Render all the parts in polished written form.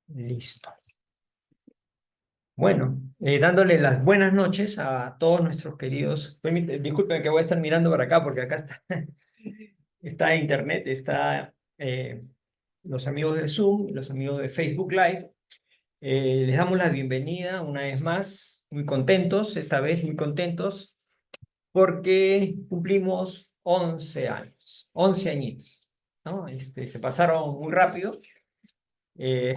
Listo. Bueno, dándole las buenas noches a todos nuestros queridos. Disculpen que voy a estar mirando para acá porque acá está, está internet, está los amigos de Zoom, los amigos de Facebook Live. Les damos la bienvenida una vez más, muy contentos, esta vez muy contentos, porque cumplimos 11 años, 11 añitos, ¿no? Se pasaron muy rápido. eh,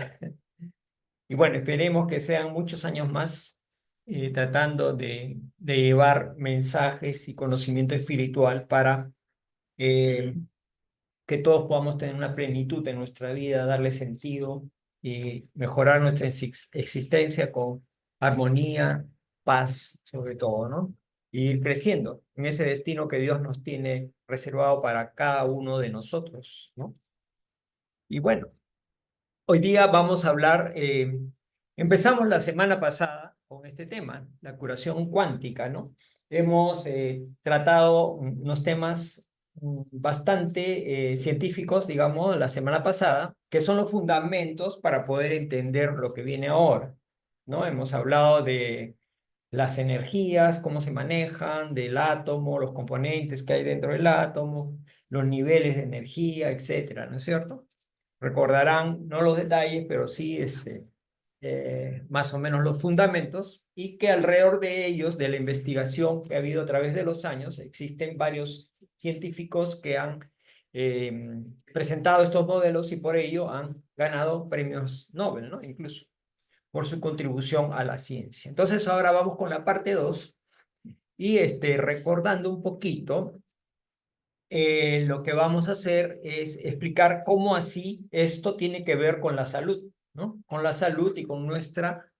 Y bueno, esperemos que sean muchos años más tratando de llevar mensajes y conocimiento espiritual para eh, que todos podamos tener una plenitud en nuestra vida, darle sentido y mejorar nuestra existencia con armonía, paz, sobre todo, ¿no? Y ir creciendo en ese destino que Dios nos tiene reservado para cada uno de nosotros, ¿no? Y bueno. Hoy día vamos a hablar, empezamos la semana pasada con este tema, la curación cuántica, ¿no? Hemos tratado unos temas bastante científicos, digamos, la semana pasada, que son los fundamentos para poder entender lo que viene ahora, ¿no? Hemos hablado de las energías, cómo se manejan, del átomo, los componentes que hay dentro del átomo, los niveles de energía, etcétera, ¿no es cierto? Recordarán, no los detalles, pero sí más o menos los fundamentos, y que alrededor de ellos, de la investigación que ha habido a través de los años, existen varios científicos que han presentado estos modelos y por ello han ganado premios Nobel, ¿no? Incluso por su contribución a la ciencia. Entonces ahora vamos con la parte 2 y recordando un poquito lo que vamos a hacer es explicar cómo así esto tiene que ver con la salud, ¿no? Con la salud y con nuestra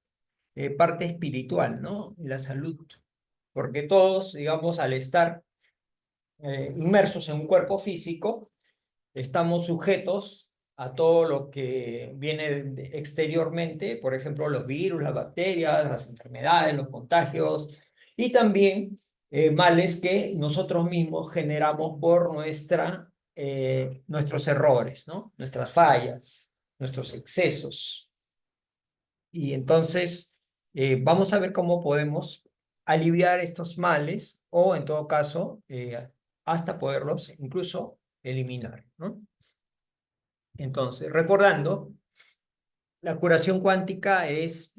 parte espiritual, ¿no? Y la salud. Porque todos, digamos, al estar inmersos en un cuerpo físico, estamos sujetos a todo lo que viene exteriormente, por ejemplo, los virus, las bacterias, las enfermedades, los contagios y también males que nosotros mismos generamos por nuestros errores, ¿no? Nuestras fallas, nuestros excesos. Y entonces vamos a ver cómo podemos aliviar estos males o, en todo caso, hasta poderlos incluso eliminar, ¿no? Entonces, recordando, la curación cuántica es,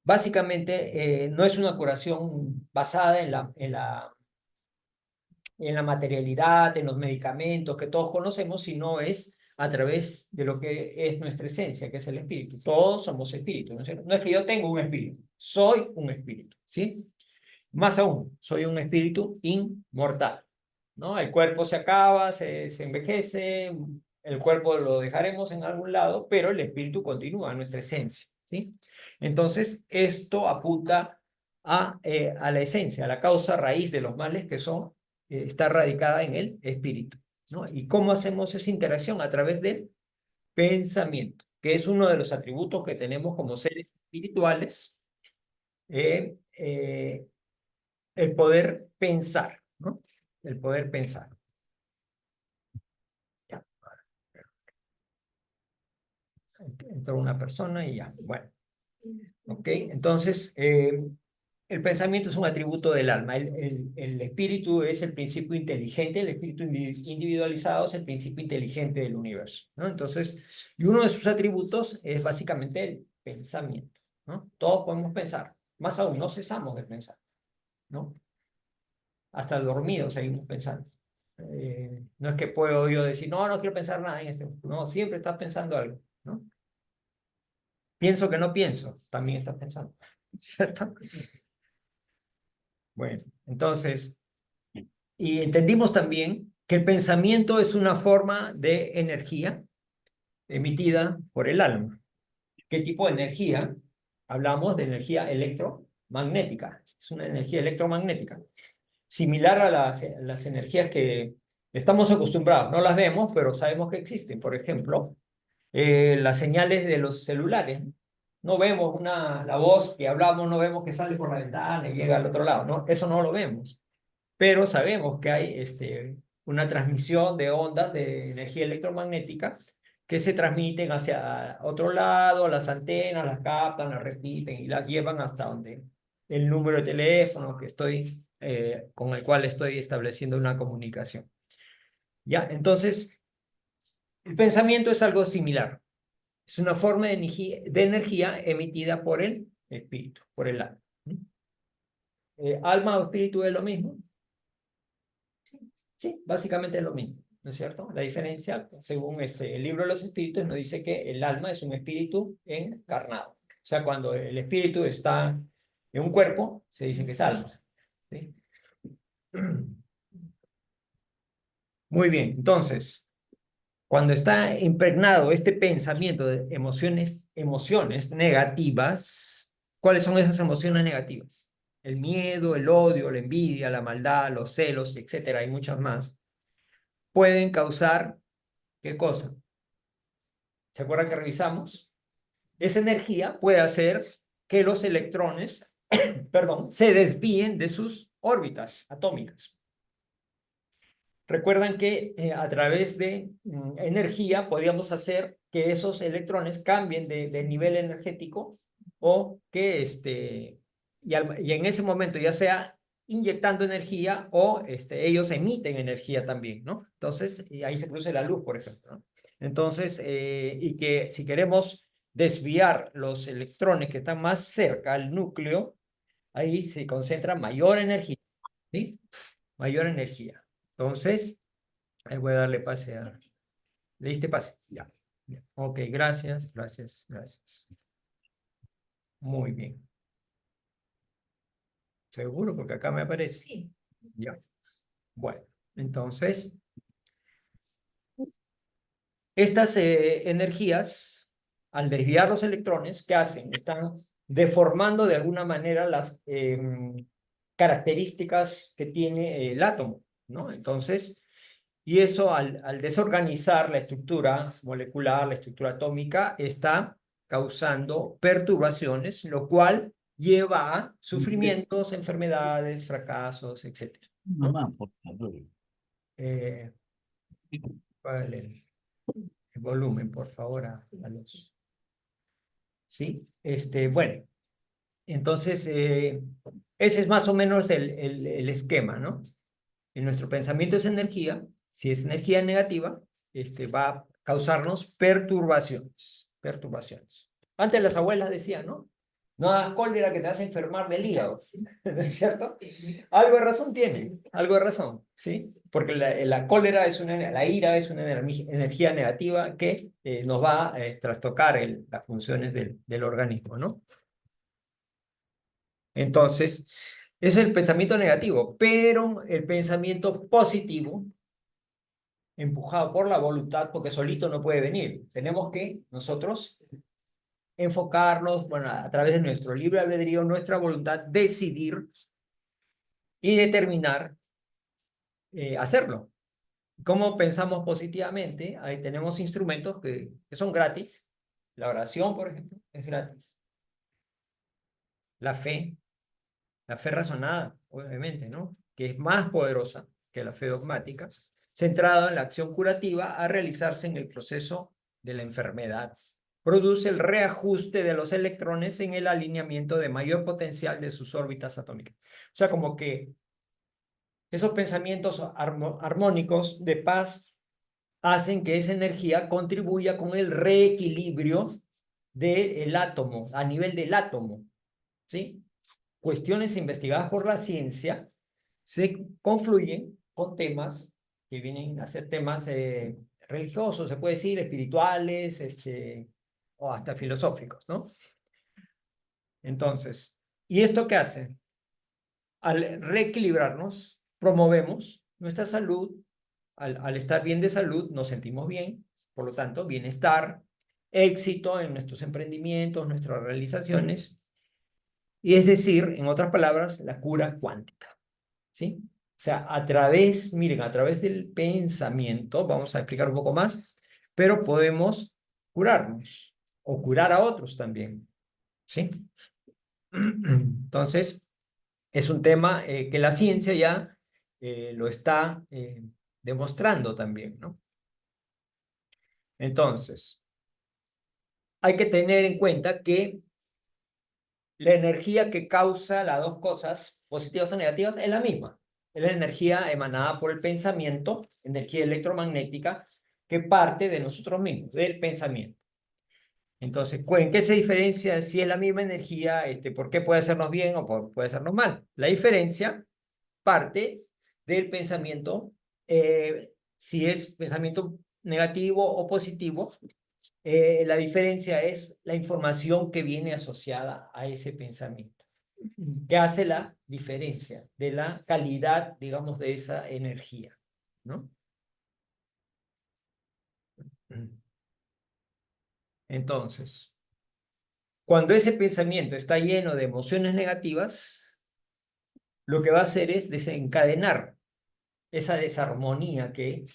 básicamente, no es una curación basada en la materialidad, en los medicamentos que todos conocemos, sino es a través de lo que es nuestra esencia, que es el espíritu. Todos somos espíritus, ¿no es cierto? No es que yo tenga un espíritu, soy un espíritu, ¿sí? Más aún, soy un espíritu inmortal, ¿no? El cuerpo se acaba, se envejece, el cuerpo lo dejaremos en algún lado, pero el espíritu continúa, nuestra esencia, ¿sí? Entonces, esto apunta a la esencia, a la causa raíz de los males que son, está radicada en el espíritu, ¿no? ¿Y cómo hacemos esa interacción? A través del pensamiento, que es uno de los atributos que tenemos como seres espirituales, eh, eh, el poder pensar, ¿no? El poder pensar. Ya, entró una persona y ya, bueno. ¿Ok? Entonces, el pensamiento es un atributo del alma. El espíritu es el principio inteligente, el espíritu individualizado es el principio inteligente del universo, ¿no? Entonces, y uno de sus atributos es básicamente el pensamiento, ¿no? Todos podemos pensar, más aún, no cesamos de pensar, ¿no? Hasta dormidos seguimos pensando. No es que puedo yo decir, no, no quiero pensar nada en este momento. No, siempre estás pensando algo, ¿no? Pienso que no pienso, también estás pensando, ¿cierto? Bueno, entonces, y entendimos también que el pensamiento es una forma de energía emitida por el alma. ¿Qué tipo de energía? Hablamos de energía electromagnética. Es una energía electromagnética, similar a las energías que estamos acostumbrados. No las vemos, pero sabemos que existen. Por ejemplo, las señales de los celulares. No vemos la voz que hablamos, no vemos que sale por la ventana y llega al otro lado. No, eso no lo vemos. Pero sabemos que hay una transmisión de ondas de energía electromagnética que se transmiten hacia otro lado, las antenas las captan, las repiten y las llevan hasta donde el número de teléfono que estoy, con el cual estoy estableciendo una comunicación. ¿Ya? Entonces, el pensamiento es algo similar. Es una forma de energía emitida por el espíritu, por el alma. ¿Alma o espíritu es lo mismo? Sí, básicamente es lo mismo, ¿no es cierto? La diferencia, según el libro de los espíritus, nos dice que el alma es un espíritu encarnado. O sea, cuando el espíritu está en un cuerpo, se dice que es alma. ¿Sí? Muy bien, entonces, cuando está impregnado este pensamiento de emociones negativas, ¿cuáles son esas emociones negativas? El miedo, el odio, la envidia, la maldad, los celos, etcétera, hay muchas más. Pueden causar, ¿qué cosa? ¿Se acuerdan que revisamos? Esa energía puede hacer que los electrones, perdón, se desvíen de sus órbitas atómicas. Recuerdan que a través de energía podíamos hacer que esos electrones cambien de nivel energético o que y en ese momento ya sea inyectando energía o ellos emiten energía también, ¿no? Entonces, y ahí se produce la luz, por ejemplo, ¿no? Entonces, y que si queremos desviar los electrones que están más cerca al núcleo, ahí se concentra mayor energía, ¿sí? Mayor energía. Entonces, ahí voy a darle pase a... ¿Le diste pase? Ya. Ya. Ok, gracias, gracias, gracias. Muy bien. ¿Seguro? Porque acá me aparece. Sí. Ya. Bueno, entonces, estas energías, al desviar los electrones, ¿qué hacen? Están deformando de alguna manera las características que tiene el átomo, ¿no? Entonces, y eso al desorganizar la estructura molecular, la estructura atómica, está causando perturbaciones, lo cual lleva a sufrimientos, enfermedades, fracasos, etc. ¿No? Mamá, por favor. Eh, vale, el volumen, por favor, a los... ¿Sí? Bueno, entonces, ese es más o menos el esquema, ¿no? En nuestro pensamiento es energía. Si es energía negativa, va a causarnos perturbaciones. Perturbaciones. Antes las abuelas decían, ¿no? No hagas cólera que te hace enfermar del hígado. ¿No es cierto? Algo de razón tiene, algo de razón, ¿sí? Porque la cólera es la ira es una energía negativa que nos va a trastocar las funciones del organismo, ¿no? Entonces, es el pensamiento negativo, pero el pensamiento positivo empujado por la voluntad, porque solito no puede venir. Tenemos que nosotros enfocarnos, bueno, a través de nuestro libre albedrío, nuestra voluntad, decidir y determinar hacerlo. ¿Cómo pensamos positivamente? Ahí tenemos instrumentos que son gratis. La oración, por ejemplo, es gratis. La fe, la fe razonada, obviamente, ¿no? Que es más poderosa que la fe dogmática, centrada en la acción curativa a realizarse en el proceso de la enfermedad. Produce el reajuste de los electrones en el alineamiento de mayor potencial de sus órbitas atómicas. O sea, como que esos pensamientos armónicos de paz hacen que esa energía contribuya con el reequilibrio del átomo, a nivel del átomo, ¿sí? Cuestiones investigadas por la ciencia se confluyen con temas que vienen a ser temas religiosos, se puede decir, espirituales, o hasta filosóficos, ¿no? Entonces, ¿y esto qué hace? Al reequilibrarnos, promovemos nuestra salud, al estar bien de salud, nos sentimos bien, por lo tanto, bienestar, éxito en nuestros emprendimientos, nuestras realizaciones, y es decir, en otras palabras, la cura cuántica, ¿sí? O sea, miren, a través del pensamiento, vamos a explicar un poco más, pero podemos curarnos o curar a otros también, ¿sí? Entonces, es un tema que la ciencia ya lo está demostrando también, ¿no? Entonces, hay que tener en cuenta que la energía que causa las dos cosas, positivas o negativas, es la misma. Es la energía emanada por el pensamiento, energía electromagnética, que parte de nosotros mismos, del pensamiento. Entonces, ¿en qué se diferencia si es la misma energía? ¿Por qué puede hacernos bien o puede hacernos mal? La diferencia parte del pensamiento, si es pensamiento negativo o positivo, la diferencia es la información que viene asociada a ese pensamiento, que hace la diferencia de la calidad, digamos, de esa energía, ¿no? Entonces, cuando ese pensamiento está lleno de emociones negativas, lo que va a hacer es desencadenar esa desarmonía que,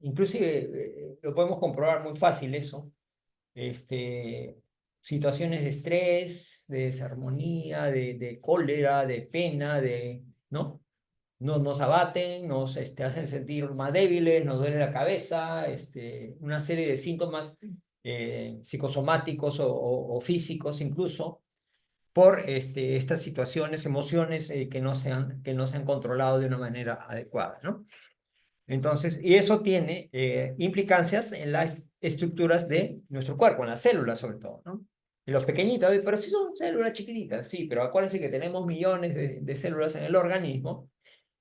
inclusive, lo podemos comprobar muy fácil eso, este, situaciones de estrés, de desarmonía, de cólera, de pena, ¿no? Nos abaten, nos hacen sentir más débiles, nos duele la cabeza, una serie de síntomas psicosomáticos o físicos incluso, por estas situaciones, emociones que no se han controlado de una manera adecuada, ¿no? Entonces, y eso tiene implicancias en las estructuras de nuestro cuerpo, en las células sobre todo, ¿no? Y los pequeñitos, pero sí son células chiquititas, sí, pero acuérdense que tenemos millones de células en el organismo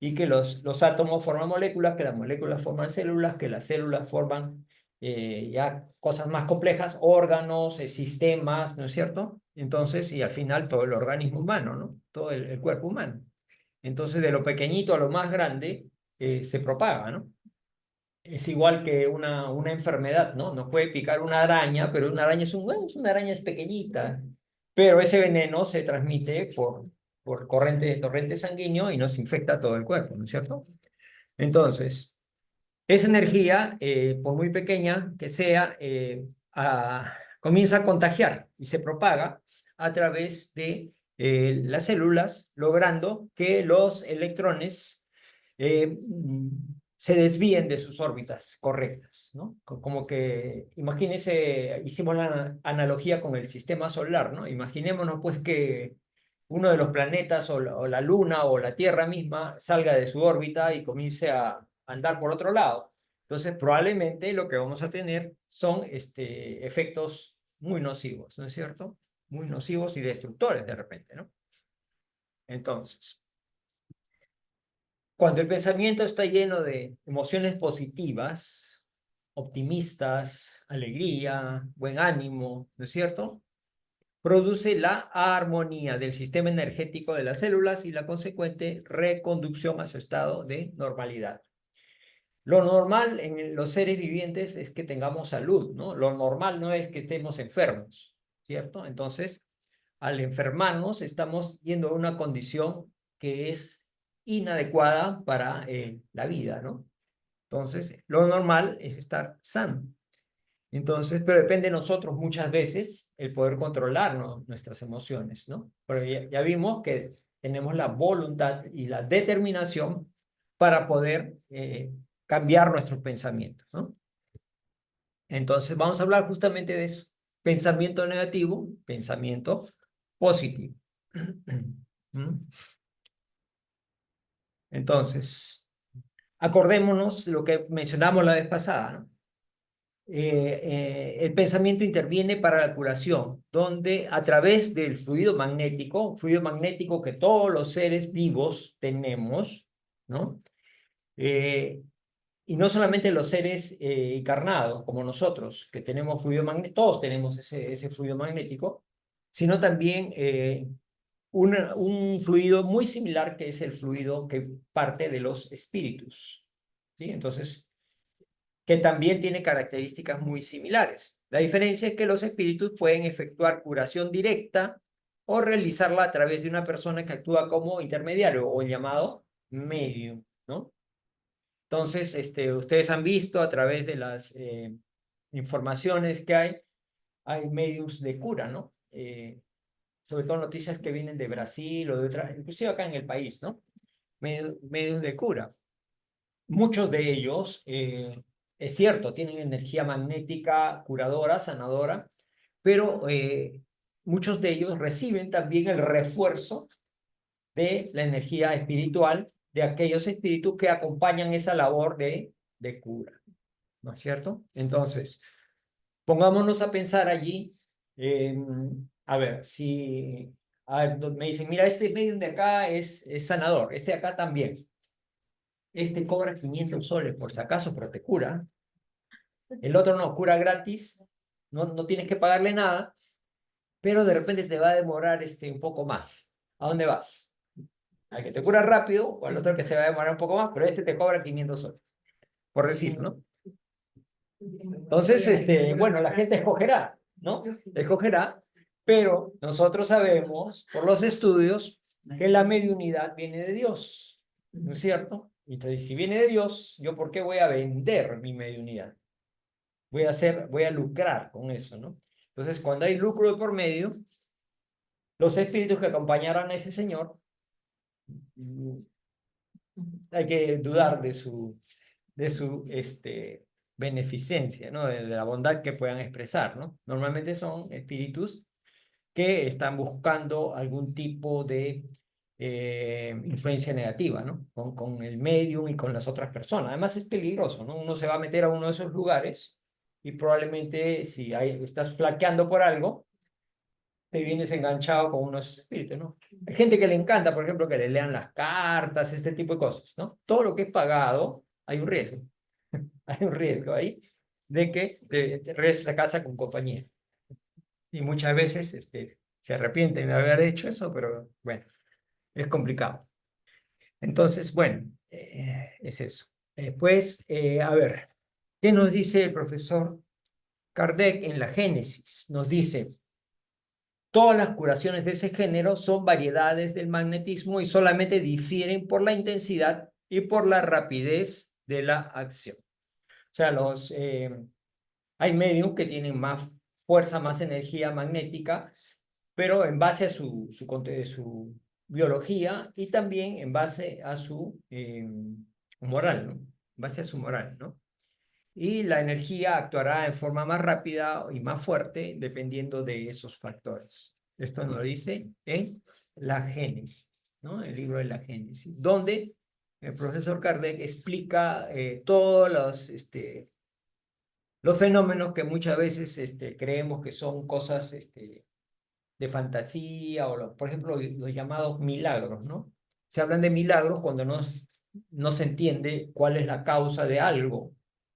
y que los átomos forman moléculas, que las moléculas forman células, que las células forman ya cosas más complejas, órganos, sistemas, ¿no es cierto? Entonces, y al final todo el organismo humano, ¿no? Todo el cuerpo humano. Entonces, de lo pequeñito a lo más grande se propaga, ¿no? Es igual que una enfermedad, ¿no? Nos puede picar una araña, pero una araña bueno, una araña es pequeñita, pero ese veneno se transmite por torrente sanguíneo y nos infecta todo el cuerpo, ¿no es cierto? Entonces, esa energía, por muy pequeña que sea, comienza a contagiar y se propaga a través de las células, logrando que los electrones eh, se desvíen de sus órbitas correctas, ¿no? Como que, imagínense, hicimos la analogía con el sistema solar, ¿no? Imaginémonos pues que uno de los planetas o la Luna o la Tierra misma salga de su órbita y comience a andar por otro lado. Entonces, probablemente lo que vamos a tener son efectos muy nocivos, ¿no es cierto? Muy nocivos y destructores de repente, ¿no? Entonces, cuando el pensamiento está lleno de emociones positivas, optimistas, alegría, buen ánimo, ¿no es cierto? Produce la armonía del sistema energético de las células y la consecuente reconducción a su estado de normalidad. Lo normal en los seres vivientes es que tengamos salud, ¿no? Lo normal no es que estemos enfermos, ¿cierto? Entonces, al enfermarnos, estamos yendo a una condición que es inadecuada para la vida, ¿no? Entonces, lo normal es estar sano. Entonces, pero depende de nosotros muchas veces el poder controlar, ¿no?, nuestras emociones, ¿no? Pero ya vimos que tenemos la voluntad y la determinación para poder cambiar nuestros pensamientos, ¿no? Entonces, vamos a hablar justamente de eso. Pensamiento negativo, pensamiento positivo. ¿Mm? Entonces, acordémonos lo que mencionamos la vez pasada, ¿no? El pensamiento interviene para la curación, donde a través del fluido magnético que todos los seres vivos tenemos, ¿no? Eh, y no solamente los seres encarnados, como nosotros, que tenemos fluido magnético, todos tenemos ese fluido magnético, sino también un fluido muy similar que es el fluido que parte de los espíritus, ¿sí? Entonces, que también tiene características muy similares. La diferencia es que los espíritus pueden efectuar curación directa o realizarla a través de una persona que actúa como intermediario o llamado medium, ¿no? Entonces, ustedes han visto a través de las informaciones que hay mediums de cura, ¿no? Sobre todo noticias que vienen de Brasil o de otras, inclusive acá en el país, ¿no? Mediums de cura. Muchos de ellos es cierto, tienen energía magnética curadora, sanadora, pero muchos de ellos reciben también el refuerzo de la energía espiritual de aquellos espíritus que acompañan esa labor de cura, ¿no es cierto? Entonces, pongámonos a pensar allí, a ver, si me dicen, mira, este medium de acá es sanador, este de acá también, este cobra 500 soles por si acaso, pero te cura, el otro no, cura gratis, no tienes que pagarle nada, pero de repente te va a demorar un poco más. ¿A dónde vas? Al que te cura rápido o al otro que se va a demorar un poco más, pero este te cobra 500 soles, por decir, ¿no? Entonces, bueno, la gente escogerá, ¿no? Escogerá, pero nosotros sabemos por los estudios que la mediunidad viene de Dios, ¿no es cierto? Entonces, si viene de Dios, ¿yo por qué voy a vender mi mediunidad? Voy a lucrar con eso, ¿no? Entonces, cuando hay lucro de por medio, los espíritus que acompañaron a ese señor, hay que dudar de su beneficencia, ¿no? De la bondad que puedan expresar, ¿no? Normalmente son espíritus que están buscando algún tipo de influencia negativa, ¿no? Con el medium y con las otras personas. Además es peligroso, ¿no? Uno se va a meter a uno de esos lugares y probablemente si estás flaqueando por algo, te vienes enganchado con unos espíritus, ¿no? Hay gente que le encanta, por ejemplo, que le lean las cartas, este tipo de cosas, ¿no? Todo lo que es pagado, hay un riesgo. Hay un riesgo ahí de que te regreses a casa con compañía. Y muchas veces se arrepienten de haber hecho eso, pero bueno, es complicado. Entonces, bueno, es eso. Después, a ver, ¿qué nos dice el profesor Kardec en la Génesis? Nos dice, todas las curaciones de ese género son variedades del magnetismo y solamente difieren por la intensidad y por la rapidez de la acción. O sea, hay medios que tienen más fuerza, más energía magnética, pero en base a su biología y también en base a su moral, ¿no? En base a su moral, ¿no? Y la energía actuará en forma más rápida y más fuerte dependiendo de esos factores. Esto nos lo dice en la Génesis, ¿no? El libro de la Génesis, donde el profesor Kardec explica todos los fenómenos que muchas veces creemos que son cosas de fantasía, o por ejemplo los llamados milagros, ¿no? Se hablan de milagros cuando no se entiende cuál es la causa de algo,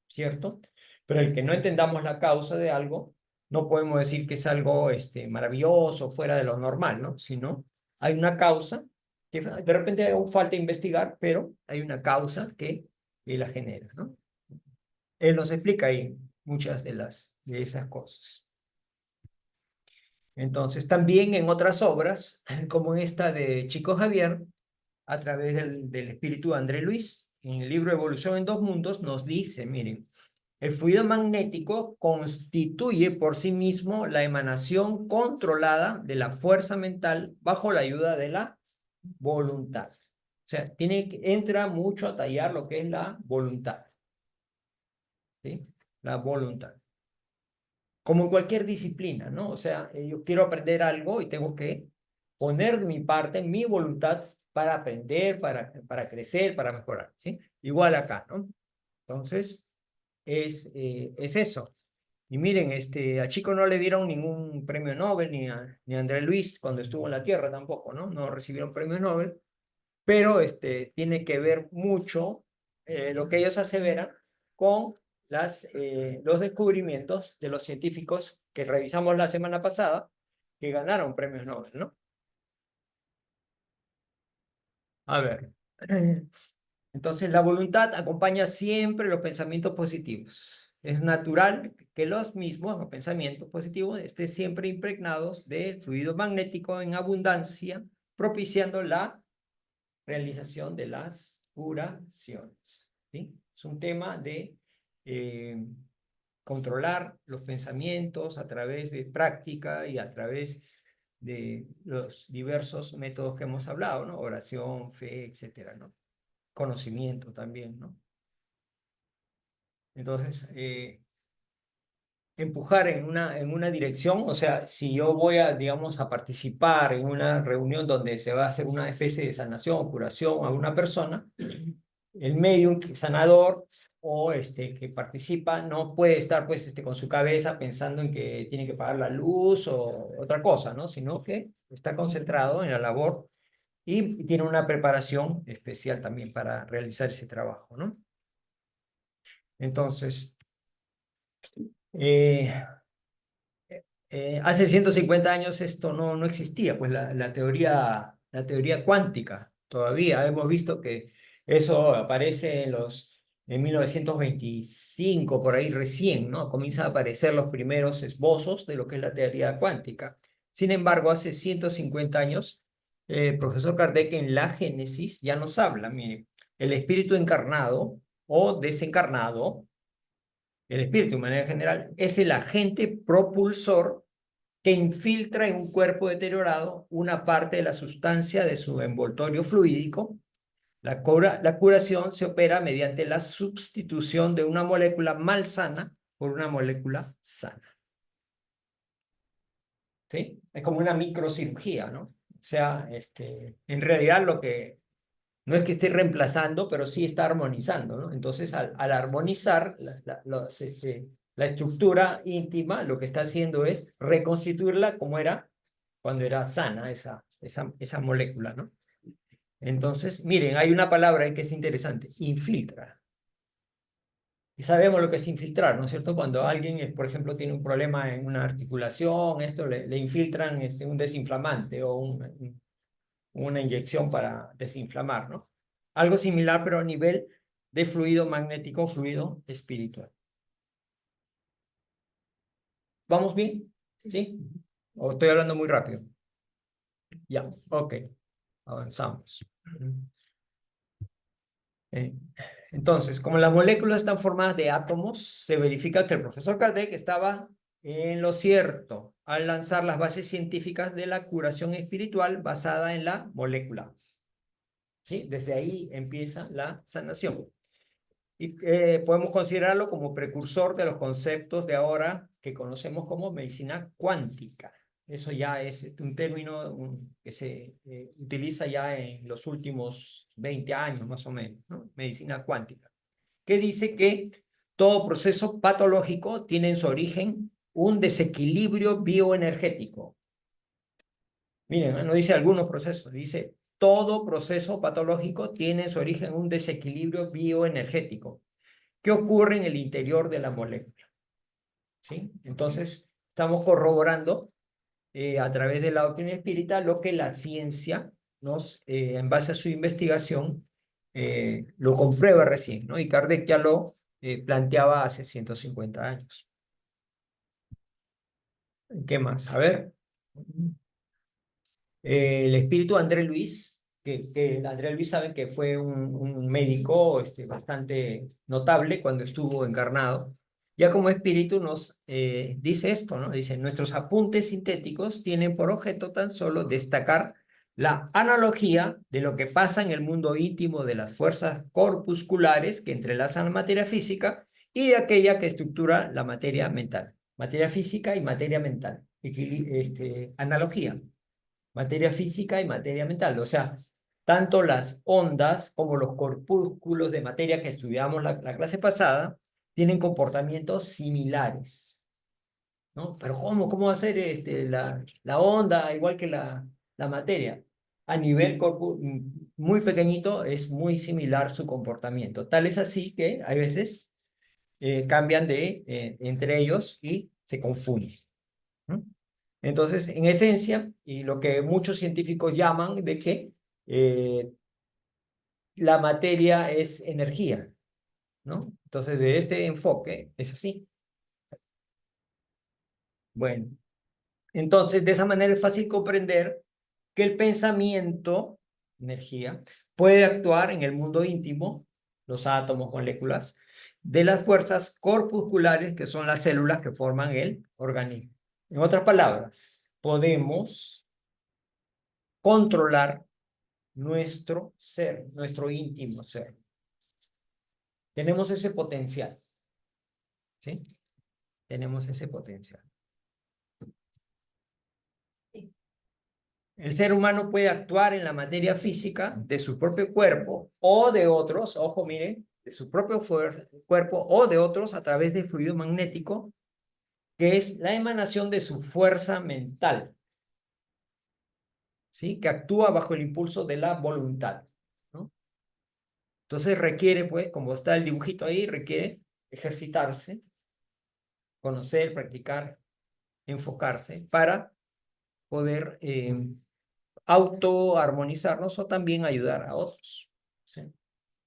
¿cierto? Pero el que no entendamos la causa de algo, no podemos decir que es algo maravilloso, fuera de lo normal, ¿no? Sino hay una causa que de repente aún falta investigar, pero hay una causa que la genera, ¿no? Él nos explica ahí muchas de esas cosas. Entonces, también en otras obras, como en esta de Chico Javier, a través del espíritu de André Luis, en el libro Evolución en dos mundos, nos dice, miren, el fluido magnético constituye por sí mismo la emanación controlada de la fuerza mental bajo la ayuda de la voluntad. O sea, entra mucho a tallar lo que es la voluntad. ¿Sí? La voluntad. Como en cualquier disciplina, ¿no? O sea, yo quiero aprender algo y tengo que poner de mi parte, mi voluntad para aprender, para crecer, para mejorar, ¿sí? Igual acá, ¿no? Entonces, es eso. Y miren, a Chico no le dieron ningún premio Nobel, ni a André Luis cuando estuvo en la Tierra tampoco, ¿no? No recibieron premios Nobel, pero tiene que ver mucho lo que ellos aseveran con los descubrimientos de los científicos que revisamos la semana pasada, que ganaron premios Nobel, ¿no? A ver, entonces la voluntad acompaña siempre los pensamientos positivos. Es natural que los mismos, los pensamientos positivos, estén siempre impregnados del fluido magnético en abundancia, propiciando la realización de las curaciones, ¿sí? Es un tema de eh, controlar los pensamientos a través de práctica y a través de los diversos métodos que hemos hablado, ¿no? Oración, fe, etcétera, ¿no? Conocimiento también, ¿no? Entonces, empujar en una dirección, o sea, si yo voy a, digamos, a participar en una reunión donde se va a hacer una especie de sanación, curación a una persona, el medium sanador o que participa no puede estar pues con su cabeza pensando en que tiene que pagar la luz o otra cosa, ¿no? Sino que está concentrado en la labor y tiene una preparación especial también para realizar ese trabajo, ¿no? Entonces, eh, hace 150 años esto no existía, pues la teoría cuántica. Todavía hemos visto que eso aparece en 1925, por ahí recién, ¿no? Comienzan a aparecer los primeros esbozos de lo que es la teoría cuántica. Sin embargo, hace 150 años, el profesor Kardec en la Génesis ya nos habla, mire, el espíritu encarnado o desencarnado, el espíritu de manera general, es el agente propulsor que infiltra en un cuerpo deteriorado una parte de la sustancia de su envoltorio fluídico. La curación se opera mediante la sustitución de una molécula malsana por una molécula sana. ¿Sí? Es como una microcirugía, ¿no? O sea, en realidad lo que no es que esté reemplazando, pero sí está armonizando, ¿no? Entonces, al armonizar la estructura íntima, lo que está haciendo es reconstituirla como era cuando era sana esa molécula, ¿no? Entonces, miren, hay una palabra ahí que es interesante, infiltra. Y sabemos lo que es infiltrar, ¿no es cierto? Cuando alguien, por ejemplo, tiene un problema en una articulación, esto le infiltran un desinflamante o una inyección para desinflamar, ¿no? Algo similar, pero a nivel de fluido magnético, fluido espiritual. ¿Vamos bien? ¿Sí? ¿O estoy hablando muy rápido? Ya, ok, avanzamos. Eh, Entonces, como las moléculas están formadas de átomos, se verifica que el profesor Kardec estaba en lo cierto al lanzar las bases científicas de la curación espiritual basada en la molécula. ¿Sí? Desde ahí empieza la sanación. Y podemos considerarlo como precursor de los conceptos de ahora que conocemos como medicina cuántica. Eso ya es un término que se utiliza ya en los últimos 20 años más o menos, ¿no? Medicina cuántica, que dice que todo proceso patológico tiene en su origen un desequilibrio bioenergético. Miren, no dice algunos procesos, dice todo proceso patológico tiene en su origen un desequilibrio bioenergético que ocurre en el interior de la molécula. ¿Sí? Entonces, estamos corroborando a través de la doctrina espírita lo que la ciencia en base a su investigación, lo comprueba recién, ¿no? Y Kardec ya lo planteaba hace 150 años. ¿Qué más? A ver. El espíritu de André Luis, que André Luis sabe que fue un médico bastante notable cuando estuvo encarnado. Ya como espíritu nos dice esto, ¿no? Dice, nuestros apuntes sintéticos tienen por objeto tan solo destacar la analogía de lo que pasa en el mundo íntimo de las fuerzas corpusculares que entrelazan la materia física y de aquella que estructura la materia mental. Materia física y materia mental. Analogía, materia física y materia mental. O sea, tanto las ondas como los corpúsculos de materia que estudiamos la clase pasada tienen comportamientos similares, ¿no? Pero ¿cómo hacer la onda igual que la materia? A nivel muy pequeñito es muy similar su comportamiento. Tal es así que hay veces cambian entre ellos y se confunden, ¿no? Entonces, en esencia, y lo que muchos científicos llaman de que la materia es energía, ¿no? Entonces, de este enfoque es así. Bueno, entonces, de esa manera es fácil comprender que el pensamiento, energía, puede actuar en el mundo íntimo, los átomos, moléculas, de las fuerzas corpusculares que son las células que forman el organismo. En otras palabras, podemos controlar nuestro ser, nuestro íntimo ser. Tenemos ese potencial. ¿sí? Tenemos ese potencial. El ser humano puede actuar en la materia física de su propio cuerpo o de otros, ojo, miren, de su propio cuerpo o de otros a través del fluido magnético, que es la emanación de su fuerza mental, ¿sí? Que actúa bajo el impulso de la voluntad, ¿no? Entonces requiere, pues, como está el dibujito ahí, requiere ejercitarse, conocer, practicar, enfocarse para poder autoarmonizarnos o también ayudar a otros, ¿sí?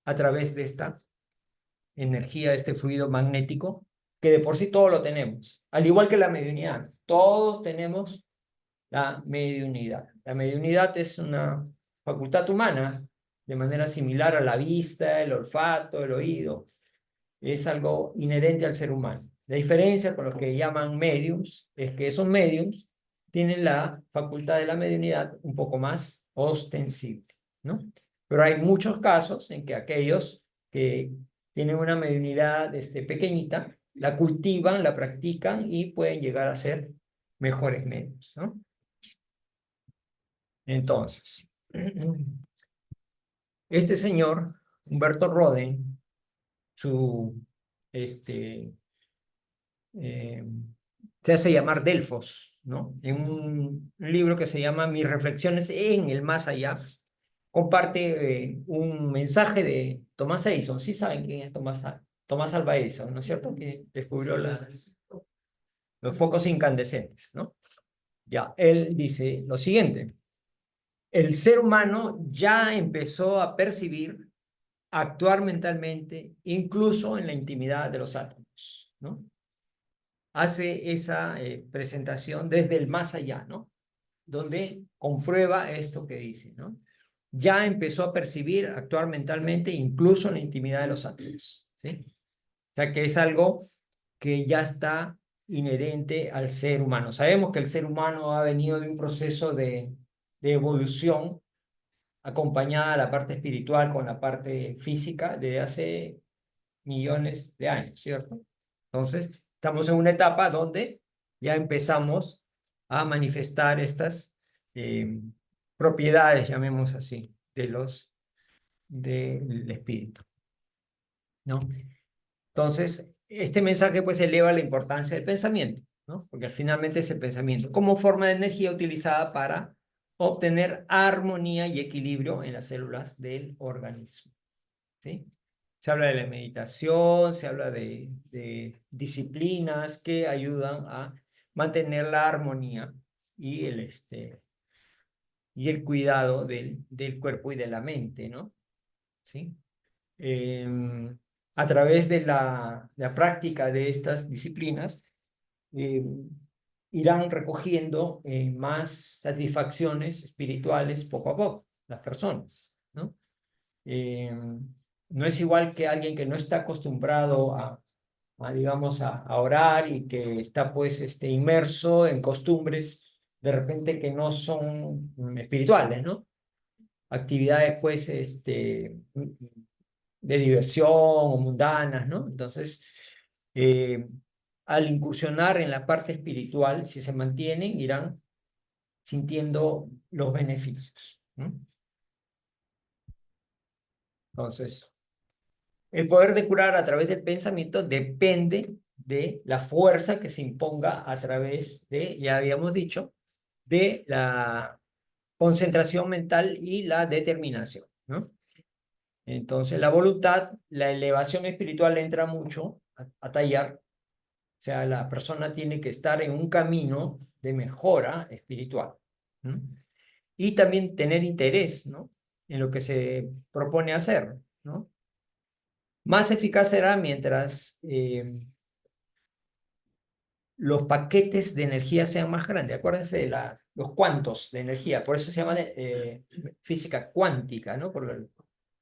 A través de esta energía, este fluido magnético, que de por sí todo lo tenemos, al igual que la mediunidad. Todos tenemos la mediunidad. La mediunidad es una facultad humana, de manera similar a la vista, el olfato, el oído. Es algo inherente al ser humano. La diferencia con los que llaman mediums es que esos mediums tienen la facultad de la mediunidad un poco más ostensible, ¿no? Pero hay muchos casos en que aquellos que tienen una mediunidad pequeñita, la cultivan, la practican y pueden llegar a ser mejores mediums, ¿no? Entonces, este señor, Humberto Roden, su, este, eh, se hace llamar Delfos, ¿no? En un libro que se llama Mis reflexiones en el más allá, comparte un mensaje de Thomas Edison. Sí saben quién es Thomas Alva Edison, ¿no es cierto? Que descubrió los focos incandescentes, ¿no? Ya, él dice lo siguiente: el ser humano ya empezó a percibir, a actuar mentalmente, incluso en la intimidad de los átomos, ¿no? Hace esa presentación desde el más allá, ¿no? Donde comprueba esto que dice, ¿no? Ya empezó a percibir, a actuar mentalmente, incluso en la intimidad de los átomos, ¿sí? O sea que es algo que ya está inherente al ser humano. Sabemos que el ser humano ha venido de un proceso de evolución acompañada a la parte espiritual con la parte física desde hace millones de años, ¿cierto? Entonces, estamos en una etapa donde ya empezamos a manifestar estas eh, propiedades, llamemos así, del espíritu, ¿no? Entonces, este mensaje pues eleva la importancia del pensamiento, ¿no? Porque finalmente es el pensamiento como forma de energía utilizada para obtener armonía y equilibrio en las células del organismo, ¿sí? Se habla de la meditación, se habla de disciplinas que ayudan a mantener la armonía y y el cuidado del cuerpo y de la mente, ¿no? ¿Sí? Eh, a través de la práctica de estas disciplinas, eh, irán recogiendo más satisfacciones espirituales poco a poco, las personas, ¿no? Eh, no es igual que alguien que no está acostumbrado digamos, a orar y que está pues inmerso en costumbres de repente que no son espirituales, ¿no? Actividades pues de diversión o mundanas, ¿no? Entonces, eh, al incursionar en la parte espiritual, si se mantienen, irán sintiendo los beneficios, ¿no? Entonces, el poder de curar a través del pensamiento depende de la fuerza que se imponga a través de, ya habíamos dicho, de la concentración mental y la determinación, ¿no? Entonces, la voluntad, la elevación espiritual entra mucho a tallar. O sea, la persona tiene que estar en un camino de mejora espiritual, ¿no? Y también tener interés, ¿no? En lo que se propone hacer, ¿no? Más eficaz será mientras los paquetes de energía sean más grandes. Acuérdense de los cuantos de energía, por eso se llama física cuántica, ¿no? Porque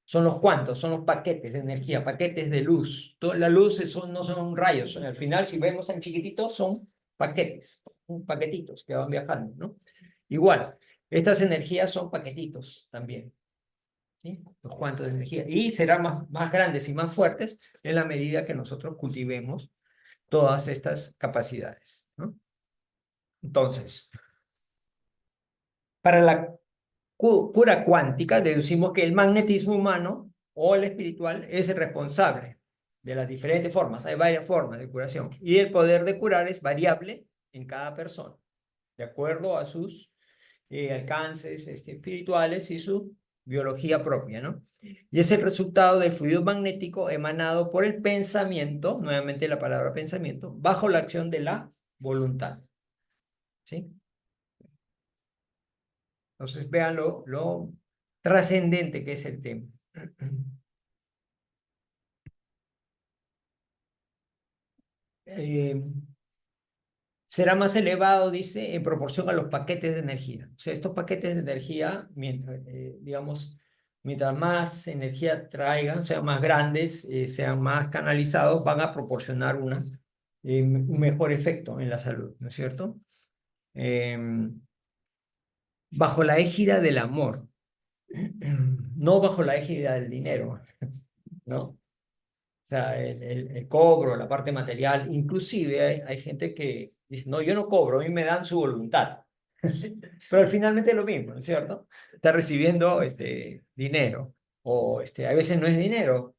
son los cuantos, son los paquetes de energía, paquetes de luz. La luz no son rayos, al final si vemos en chiquititos son paquetes, paquetitos que van viajando, ¿no? Igual, estas energías son paquetitos también, ¿sí? Los cuantos de energía. Y serán más grandes y más fuertes en la medida que nosotros cultivemos todas estas capacidades, ¿no? Entonces, para la cura cuántica deducimos que el magnetismo humano o el espiritual es el responsable de las diferentes formas. Hay varias formas de curación y el poder de curar es variable en cada persona, de acuerdo a sus alcances espirituales y su biología propia, ¿no? Y es el resultado del fluido magnético emanado por el pensamiento, nuevamente la palabra pensamiento, bajo la acción de la voluntad, ¿sí? Entonces vean lo trascendente que es el tema. Eh, será más elevado, dice, en proporción a los paquetes de energía. O sea, estos paquetes de energía, mientras, digamos, mientras más energía traigan, sean más grandes, sean más canalizados, van a proporcionar un mejor efecto en la salud, ¿no es cierto? Bajo la égida del amor, no bajo la égida del dinero, ¿no? O sea, el cobro, la parte material, inclusive hay gente que dice, no, yo no cobro, a mí me dan su voluntad. Pero finalmente es lo mismo, ¿no es cierto? Está recibiendo dinero, o a veces no es dinero.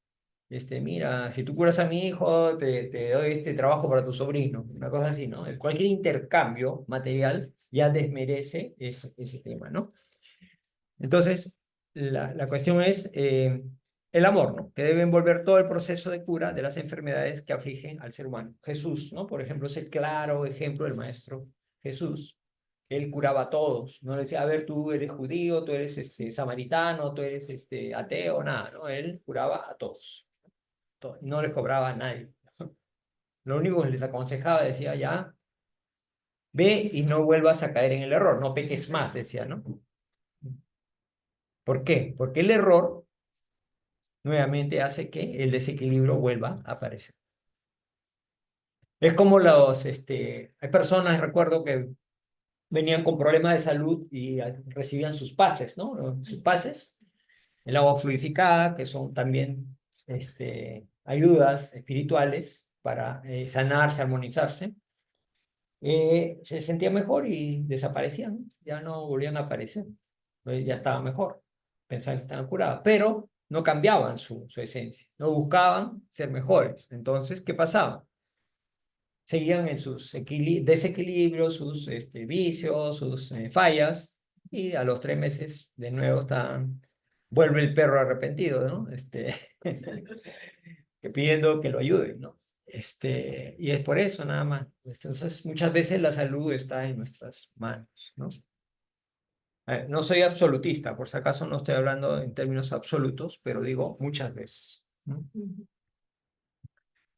Mira, si tú curas a mi hijo, te doy este trabajo para tu sobrino, una cosa así, ¿no? Cualquier intercambio material ya desmerece ese tema, ¿no? Entonces, la cuestión es el amor, ¿no? Que debe envolver todo el proceso de cura de las enfermedades que afligen al ser humano. Jesús, ¿no? Por ejemplo, es el claro ejemplo del maestro Jesús. Él curaba a todos, no le decía, a ver, tú eres judío, tú eres samaritano, tú eres ateo, nada, ¿no? Él curaba a todos, no les cobraba a nadie. Lo único que les aconsejaba, decía, ya, ve y no vuelvas a caer en el error, no peques más, decía, ¿no? ¿Por qué? Porque el error nuevamente hace que el desequilibrio vuelva a aparecer. Es como hay personas, recuerdo, que venían con problemas de salud y recibían sus pases, ¿no? Sus pases, el agua fluidificada, que son también ayudas espirituales para sanarse, armonizarse. Se sentía mejor y desaparecían, ¿no? Ya no volvían a aparecer. Ya estaba mejor, pensaban que estaban curados, pero no cambiaban su esencia, no buscaban ser mejores. Entonces, ¿qué pasaba? Seguían en sus desequilibrios, sus vicios, sus fallas, y a los 3 meses de nuevo vuelve el perro arrepentido, ¿no? Que pidiendo que lo ayuden, ¿no? Y es por eso nada más. Entonces, muchas veces la salud está en nuestras manos, ¿no? No soy absolutista, por si acaso no estoy hablando en términos absolutos, pero digo muchas veces, ¿no?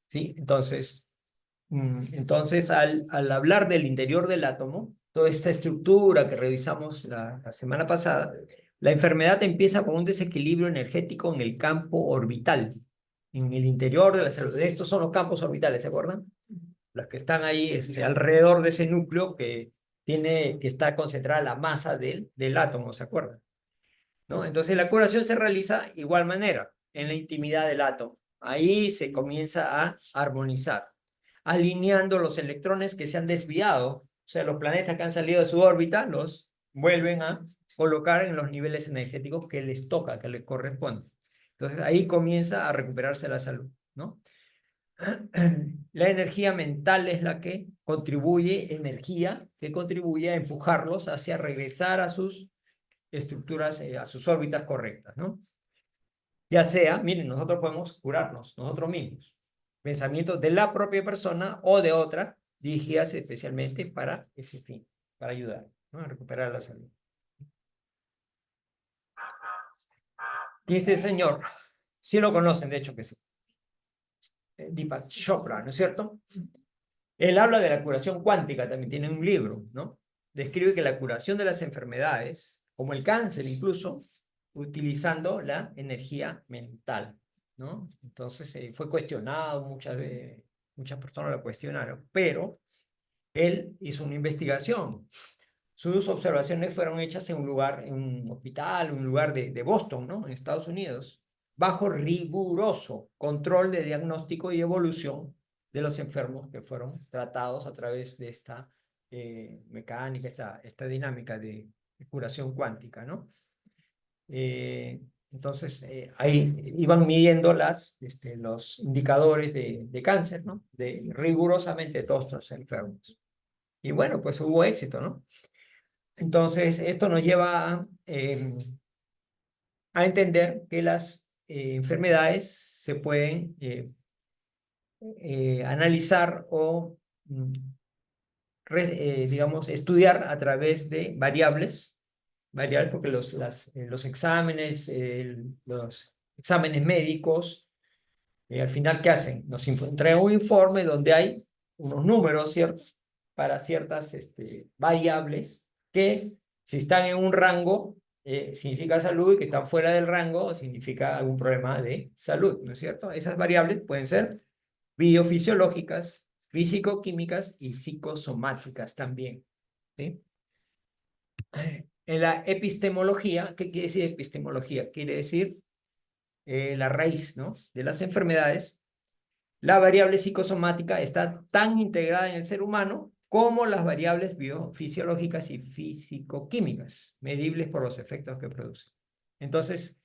¿Sí? Entonces al hablar del interior del átomo, toda esta estructura que revisamos la semana pasada, la enfermedad empieza con un desequilibrio energético en el campo orbital, en el interior de la célula. Estos son los campos orbitales, ¿se acuerdan? Los que están ahí alrededor de ese núcleo que está concentrada la masa del átomo, ¿se acuerdan? ¿No? Entonces la curación se realiza igual manera, en la intimidad del átomo. Ahí se comienza a armonizar, alineando los electrones que se han desviado, o sea, los planetas que han salido de su órbita, los vuelven a colocar en los niveles energéticos que les toca, que les corresponde. Entonces ahí comienza a recuperarse la salud, ¿no? La energía mental es la que contribuye a empujarlos hacia regresar a sus estructuras, a sus órbitas correctas, ¿no? Ya sea, miren, nosotros podemos curarnos nosotros mismos, pensamientos de la propia persona o de otra, dirigidas especialmente para ese fin, para ayudar, ¿no? A recuperar la salud. Y este señor, sí lo conocen, de hecho que sí, Deepak Chopra, ¿no es cierto? Él habla de la curación cuántica, también tiene un libro, ¿no? Describe que la curación de las enfermedades, como el cáncer incluso, utilizando la energía mental, ¿no? Entonces fue cuestionado, muchas personas lo cuestionaron, pero él hizo una investigación. Sus observaciones fueron hechas en un hospital, un lugar de Boston, ¿no? En Estados Unidos, bajo riguroso control de diagnóstico y evolución de los enfermos que fueron tratados a través de esta mecánica, esta dinámica de curación cuántica, ¿no? Entonces, ahí iban midiendo los indicadores de cáncer, ¿no? De rigurosamente todos los enfermos. Y bueno, pues hubo éxito, ¿no? Entonces, esto nos lleva a entender que las enfermedades se pueden analizar o, digamos, estudiar a través de variables porque los exámenes, los exámenes médicos, al final, ¿qué hacen? Nos entregan un informe donde hay unos números, ¿cierto? Para ciertas variables que si están en un rango, significa salud, y que están fuera del rango, significa algún problema de salud, ¿no es cierto? Esas variables pueden ser biofisiológicas, físico-químicas y psicosomáticas también, ¿sí? En la epistemología, ¿qué quiere decir epistemología? Quiere decir la raíz, ¿no? De las enfermedades. La variable psicosomática está tan integrada en el ser humano como las variables biofisiológicas y físico-químicas, medibles por los efectos que producen. Entonces,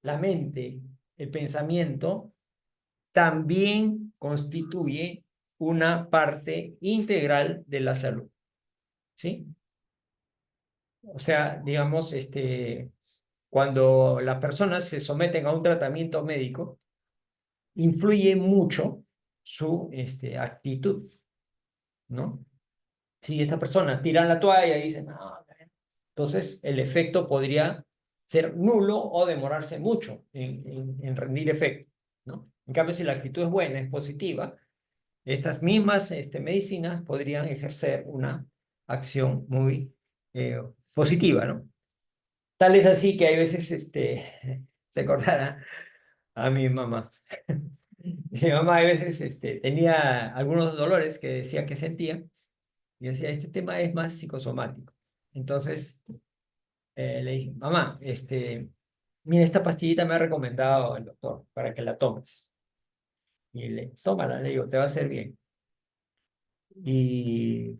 la mente, el pensamiento, también constituye una parte integral de la salud, ¿sí? O sea, digamos, cuando las personas se someten a un tratamiento médico, influye mucho su actitud, ¿no? Si estas personas tiran la toalla y dicen, no, entonces el efecto podría ser nulo o demorarse mucho en rendir efecto, ¿no? En cambio, si la actitud es buena, es positiva, estas mismas medicinas podrían ejercer una acción muy positiva, ¿no? Tal es así que hay veces, se acordará a mi mamá. Mi mamá a veces tenía algunos dolores que decía que sentía, y decía, este tema es más psicosomático. Entonces le dije, mamá, mira, esta pastillita me ha recomendado el doctor para que la tomes. Y tómala, le digo, te va a hacer bien. Y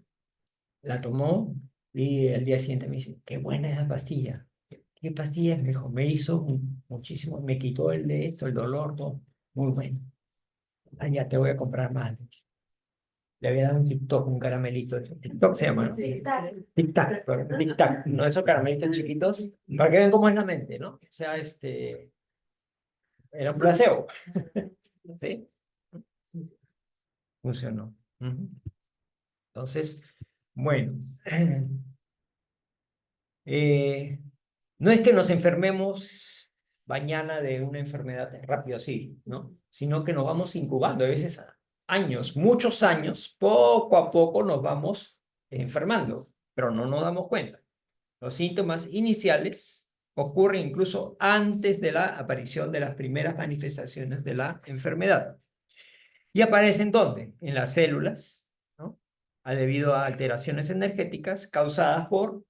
la tomó y el día siguiente me dice, qué buena esa pastilla. ¿Qué pastilla? Me dijo, me hizo muchísimo, me quitó el dolor, todo. Muy bueno. Ah, ya te voy a comprar más. Le había dado un TikTok, un caramelito. TikTok se llama, ¿no? Tic-tac, tic-tac. No, esos caramelitos chiquitos. Para que vean cómo es la mente, ¿no? O sea, era un placebo. ¿Sí? Funcionó. Entonces, bueno. No es que nos enfermemos mañana de una enfermedad rápido así, ¿no? Sino que nos vamos incubando, a veces años, muchos años, poco a poco nos vamos enfermando, pero no nos damos cuenta. Los síntomas iniciales ocurren incluso antes de la aparición de las primeras manifestaciones de la enfermedad. ¿Y aparecen dónde? En las células, ¿no? Debido a alteraciones energéticas causadas por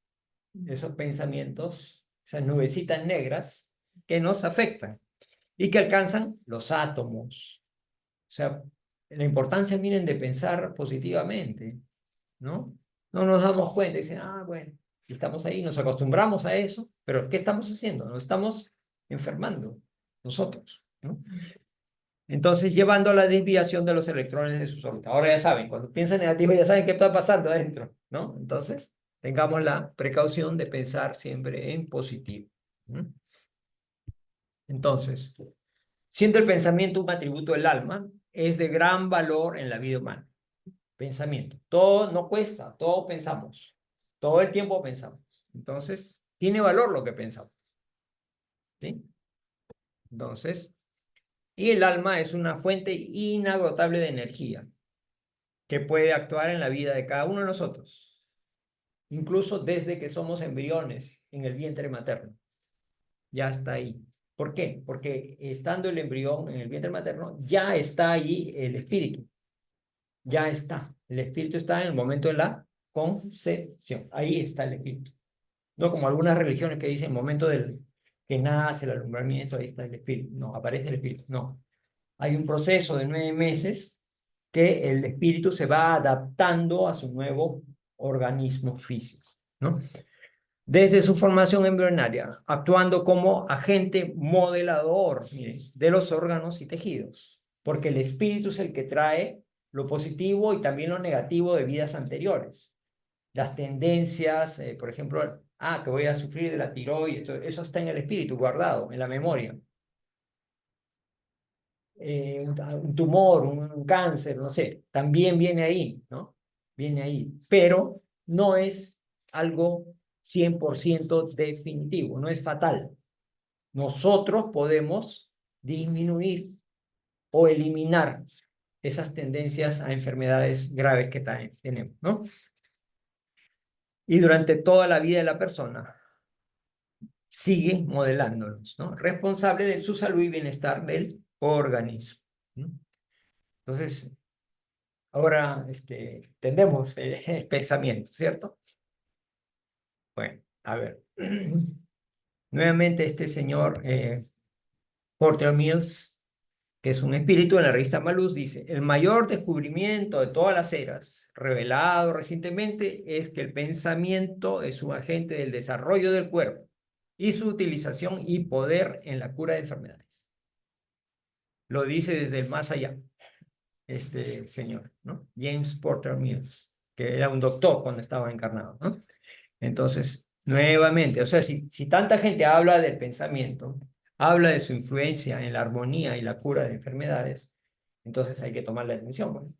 esos pensamientos, esas nubecitas negras que nos afectan y que alcanzan los átomos. O sea, la importancia, miren, de pensar positivamente, ¿no? No nos damos cuenta y dicen, bueno, estamos ahí, nos acostumbramos a eso, pero ¿qué estamos haciendo? Nos estamos enfermando nosotros, ¿no? Entonces, llevando a la desviación de los electrones de sus órbitas. Ahora ya saben, cuando piensan negativo ya saben qué está pasando adentro, ¿no? Entonces, tengamos la precaución de pensar siempre en positivo. Entonces, siendo el pensamiento un atributo del alma, es de gran valor en la vida humana. Pensamiento. Todo no cuesta, todo pensamos. Todo el tiempo pensamos. Entonces, tiene valor lo que pensamos. ¿Sí? Entonces, y el alma es una fuente inagotable de energía que puede actuar en la vida de cada uno de nosotros, incluso desde que somos embriones en el vientre materno. Ya está ahí. ¿Por qué? Porque estando el embrión en el vientre materno, ya está ahí el espíritu. Ya está. El espíritu está en el momento de la concepción. Ahí está el espíritu. No como algunas religiones que dicen momento del que nace el alumbramiento, ahí está el espíritu. No, aparece el espíritu. No. Hay un proceso de 9 meses que el espíritu se va adaptando a su nuevo organismo físico, ¿no? Desde su formación embrionaria, actuando como agente modelador, miren, de los órganos y tejidos, porque el espíritu es el que trae lo positivo y también lo negativo de vidas anteriores. Las tendencias, por ejemplo, que voy a sufrir de la tiroides, eso está en el espíritu guardado, en la memoria. Un tumor, un cáncer, no sé, también viene ahí, ¿no? Viene ahí, pero no es algo 100% definitivo, no es fatal. Nosotros podemos disminuir o eliminar esas tendencias a enfermedades graves que tenemos, ¿no? Y durante toda la vida de la persona sigue modelándonos, ¿no? Responsable de su salud y bienestar del organismo, ¿no? Entonces, ahora entendemos el pensamiento, ¿cierto? Bueno, a ver. Nuevamente este señor Porter Mills, que es un espíritu en la revista Maluz, dice, el mayor descubrimiento de todas las eras, revelado recientemente, es que el pensamiento es un agente del desarrollo del cuerpo y su utilización y poder en la cura de enfermedades. Lo dice desde el más allá este señor, ¿no? James Porter Mills, que era un doctor cuando estaba encarnado, ¿no? Entonces, nuevamente, o sea, si tanta gente habla del pensamiento, habla de su influencia en la armonía y la cura de enfermedades, entonces hay que tomar la atención, ¿no?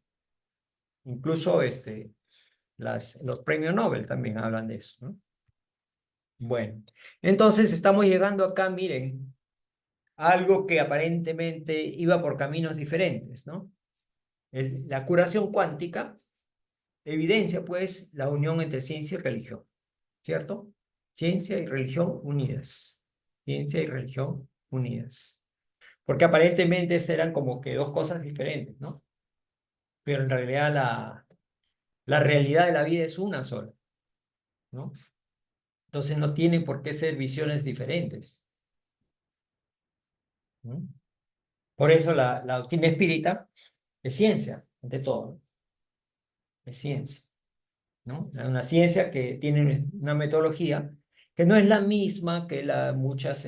Incluso los premios Nobel también hablan de eso, ¿no? Bueno, entonces estamos llegando acá, miren, a algo que aparentemente iba por caminos diferentes, ¿no? La curación cuántica evidencia, pues, la unión entre ciencia y religión, ¿cierto? Ciencia y religión unidas. Ciencia y religión unidas. Porque aparentemente eran como que dos cosas diferentes, ¿no? Pero en realidad la realidad de la vida es una sola, ¿no? Entonces no tienen por qué ser visiones diferentes, ¿no? Por eso la doctrina espírita es ciencia, ante todo, ¿no? Es ciencia, ¿no? Una ciencia que tiene una metodología que no es la misma que muchas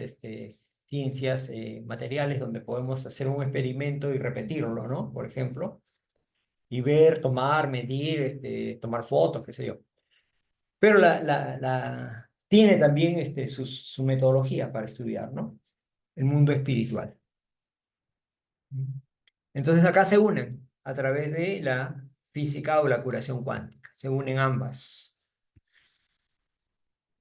ciencias materiales donde podemos hacer un experimento y repetirlo, ¿no? Por ejemplo, y ver, tomar, medir, tomar fotos, qué sé yo. Pero tiene también su metodología para estudiar, ¿no? El mundo espiritual. Entonces acá se unen a través de la física o la curación cuántica. Se unen ambas.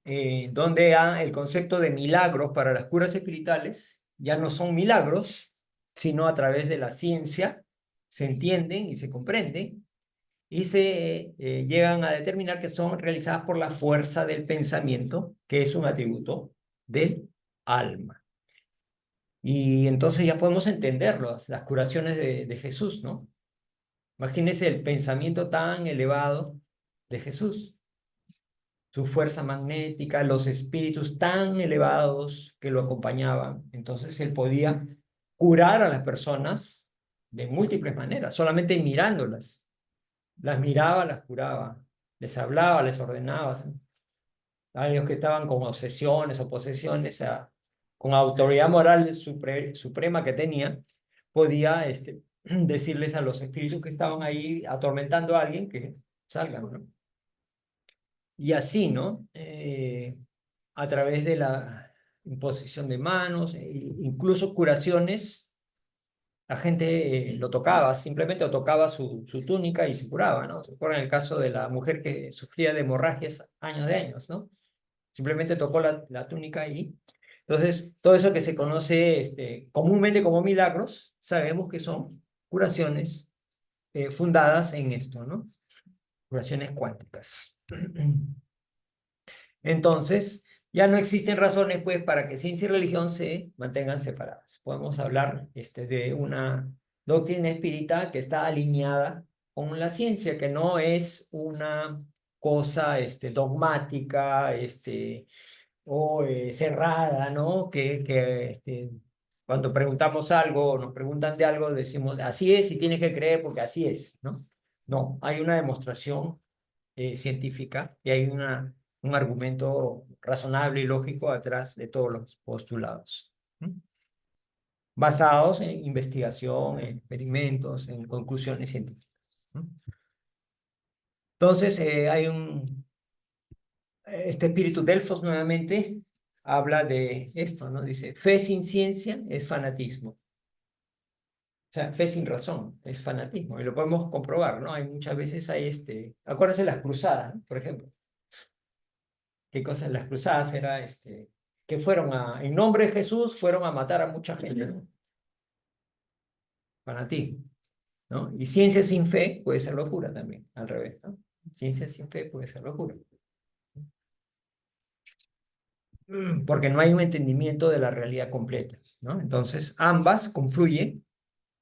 Donde el concepto de milagros para las curas espirituales ya no son milagros, sino a través de la ciencia se entienden y se comprenden y se llegan a determinar que son realizadas por la fuerza del pensamiento, que es un atributo del alma. Y entonces ya podemos entender las curaciones de Jesús, ¿no? Imagínense el pensamiento tan elevado de Jesús, su fuerza magnética, los espíritus tan elevados que lo acompañaban. Entonces él podía curar a las personas de múltiples maneras, solamente mirándolas. Las miraba, las curaba, les hablaba, les ordenaba. A ellos que estaban con obsesiones o posesiones, con autoridad moral suprema que tenía, podía decirles a los espíritus que estaban ahí atormentando a alguien que salgan, ¿no? Y así, ¿no? A través de la imposición de manos, incluso curaciones, la gente lo tocaba, simplemente o tocaba su túnica y se curaba, ¿no? Se acuerdan el caso de la mujer que sufría de hemorragias años de años, ¿no? Simplemente tocó la túnica y... Entonces, todo eso que se conoce comúnmente como milagros, sabemos que son curaciones fundadas en esto, ¿no? Curaciones cuánticas. Entonces, ya no existen razones, pues, para que ciencia y religión se mantengan separadas. Podemos hablar de una doctrina espírita que está alineada con la ciencia, que no es una cosa dogmática o cerrada, ¿no? Cuando preguntamos algo o nos preguntan de algo, decimos, así es y tienes que creer porque así es, ¿no? No, hay una demostración científica y hay un argumento razonable y lógico atrás de todos los postulados, ¿no? Basados en investigación, en experimentos, en conclusiones científicas, ¿no? Entonces, este espíritu Delfos nuevamente habla de esto, ¿no? Dice, fe sin ciencia es fanatismo. O sea, fe sin razón es fanatismo. Y lo podemos comprobar, ¿no? Hay muchas veces acuérdense las cruzadas, ¿no? Por ejemplo. ¿Qué cosas? Las cruzadas era, que en nombre de Jesús, fueron a matar a mucha gente, ¿no? Fanatismo, ¿no? Y ciencia sin fe puede ser locura también, al revés, ¿no? Ciencia sin fe puede ser locura. Porque no hay un entendimiento de la realidad completa, ¿no? Entonces, ambas confluyen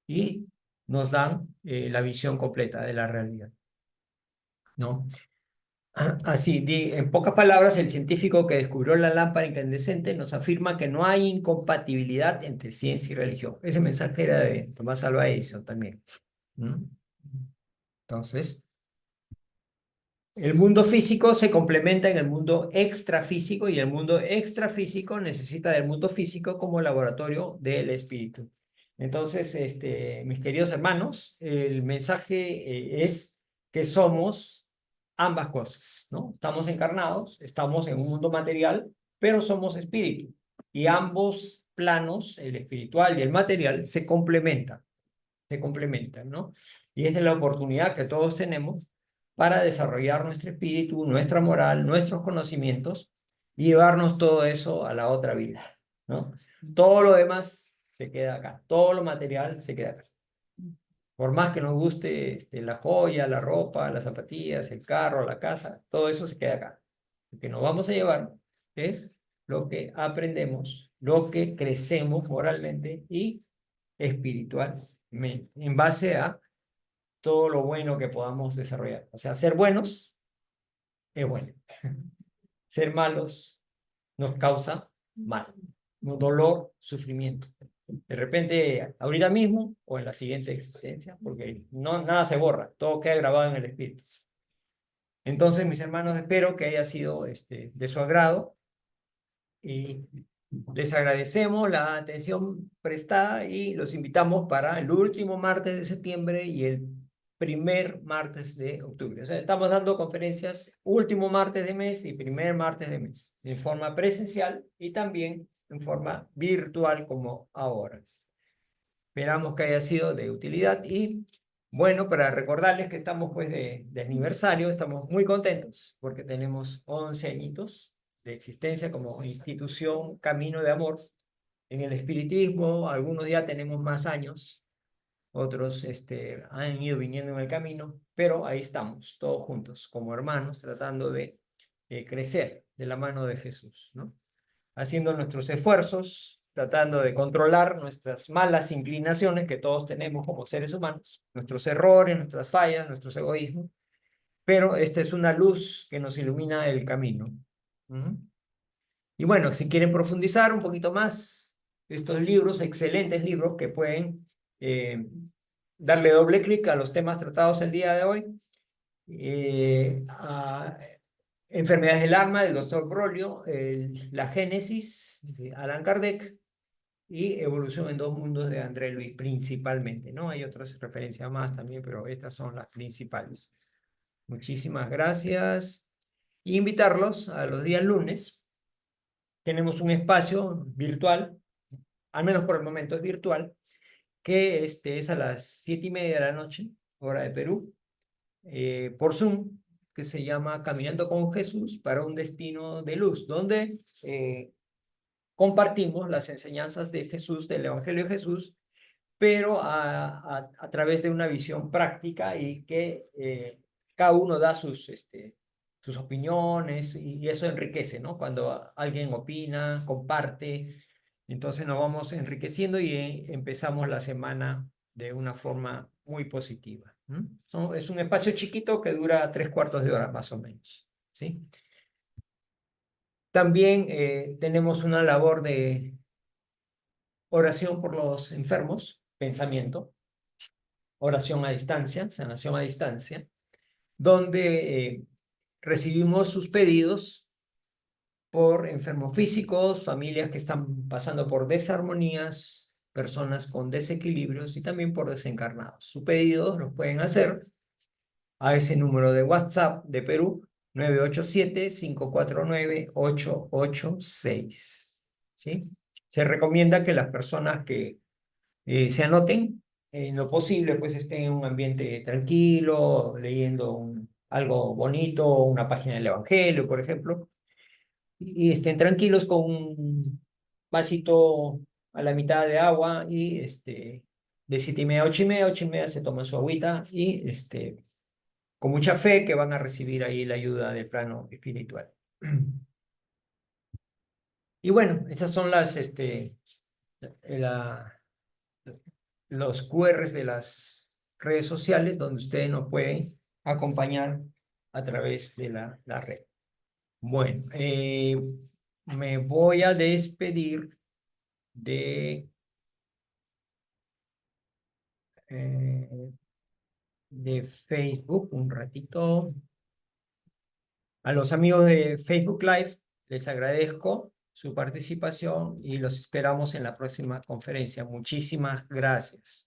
y nos dan la visión completa de la realidad, ¿no? Así, en pocas palabras, el científico que descubrió la lámpara incandescente nos afirma que no hay incompatibilidad entre ciencia y religión. Ese mensaje era de Tomás Alva Edison también, ¿no? Entonces, el mundo físico se complementa en el mundo extrafísico y el mundo extrafísico necesita del mundo físico como laboratorio del espíritu. Entonces, mis queridos hermanos, el mensaje es que somos ambas cosas, ¿no? Estamos encarnados, estamos en un mundo material, pero somos espíritu. Y ambos planos, el espiritual y el material, se complementan, ¿no? Y esa es la oportunidad que todos tenemos para desarrollar nuestro espíritu, nuestra moral, nuestros conocimientos y llevarnos todo eso a la otra vida, ¿no? Todo lo demás se queda acá, todo lo material se queda acá. Por más que nos guste la joya, la ropa, las zapatillas, el carro, la casa, todo eso se queda acá. Lo que nos vamos a llevar es lo que aprendemos, lo que crecemos moralmente y espiritualmente, en base a todo lo bueno que podamos desarrollar. O sea, ser buenos es bueno. Ser malos nos causa mal, dolor, sufrimiento. De repente, ahorita mismo o en la siguiente existencia, porque no, nada se borra, todo queda grabado en el espíritu. Entonces, mis hermanos, espero que haya sido de su agrado y les agradecemos la atención prestada y los invitamos para el último martes de septiembre y el primer martes de octubre. O sea, estamos dando conferencias último martes de mes y primer martes de mes, en forma presencial y también en forma virtual como ahora. Esperamos que haya sido de utilidad y bueno, para recordarles que estamos pues de aniversario, estamos muy contentos porque tenemos 11 añitos de existencia como institución Camino de Amor en el espiritismo. Algunos ya tenemos más años, otros han ido viniendo en el camino, pero ahí estamos, todos juntos, como hermanos, tratando de crecer de la mano de Jesús, ¿no? Haciendo nuestros esfuerzos, tratando de controlar nuestras malas inclinaciones que todos tenemos como seres humanos, nuestros errores, nuestras fallas, nuestros egoísmos, pero esta es una luz que nos ilumina el camino. ¿Mm? Y bueno, si quieren profundizar un poquito más, estos libros, excelentes libros que pueden darle doble clic a los temas tratados el día de hoy. A Enfermedades del alma del doctor Brolio, La Génesis de Allan Kardec y Evolución en dos mundos de André Luis, principalmente, ¿no? Hay otras referencias más también, pero estas son las principales. Muchísimas gracias. Y invitarlos a los días lunes. Tenemos un espacio virtual, al menos por el momento es virtual, que es a las 7:30 de la noche, hora de Perú, por Zoom, que se llama Caminando con Jesús para un destino de luz, donde compartimos las enseñanzas de Jesús, del Evangelio de Jesús, pero a través de una visión práctica y que cada uno da sus opiniones y eso enriquece, ¿no? Cuando alguien opina, comparte, entonces nos vamos enriqueciendo y empezamos la semana de una forma muy positiva. ¿No? Es un espacio chiquito que dura 3/4 de hora más o menos, ¿sí? También tenemos una labor de oración por los enfermos, pensamiento, oración a distancia, sanación a distancia, donde recibimos sus pedidos por enfermos físicos, familias que están pasando por desarmonías, personas con desequilibrios y también por desencarnados. Sus pedidos los pueden hacer a ese número de WhatsApp de Perú, 987-549-886. ¿Sí? Se recomienda que las personas que se anoten, en lo posible, pues estén en un ambiente tranquilo, leyendo algo bonito, una página del Evangelio, por ejemplo, y estén tranquilos con un vasito a la mitad de agua y de 7:30 a 8:30, 8:30 se toman su agüita y con mucha fe que van a recibir ahí la ayuda del plano espiritual. Y bueno, esas son la- los QRs de las redes sociales donde ustedes nos pueden acompañar a través de la red. Bueno, me voy a despedir de, eh, de Facebook un ratito. A los amigos de Facebook Live les agradezco su participación y los esperamos en la próxima conferencia. Muchísimas gracias.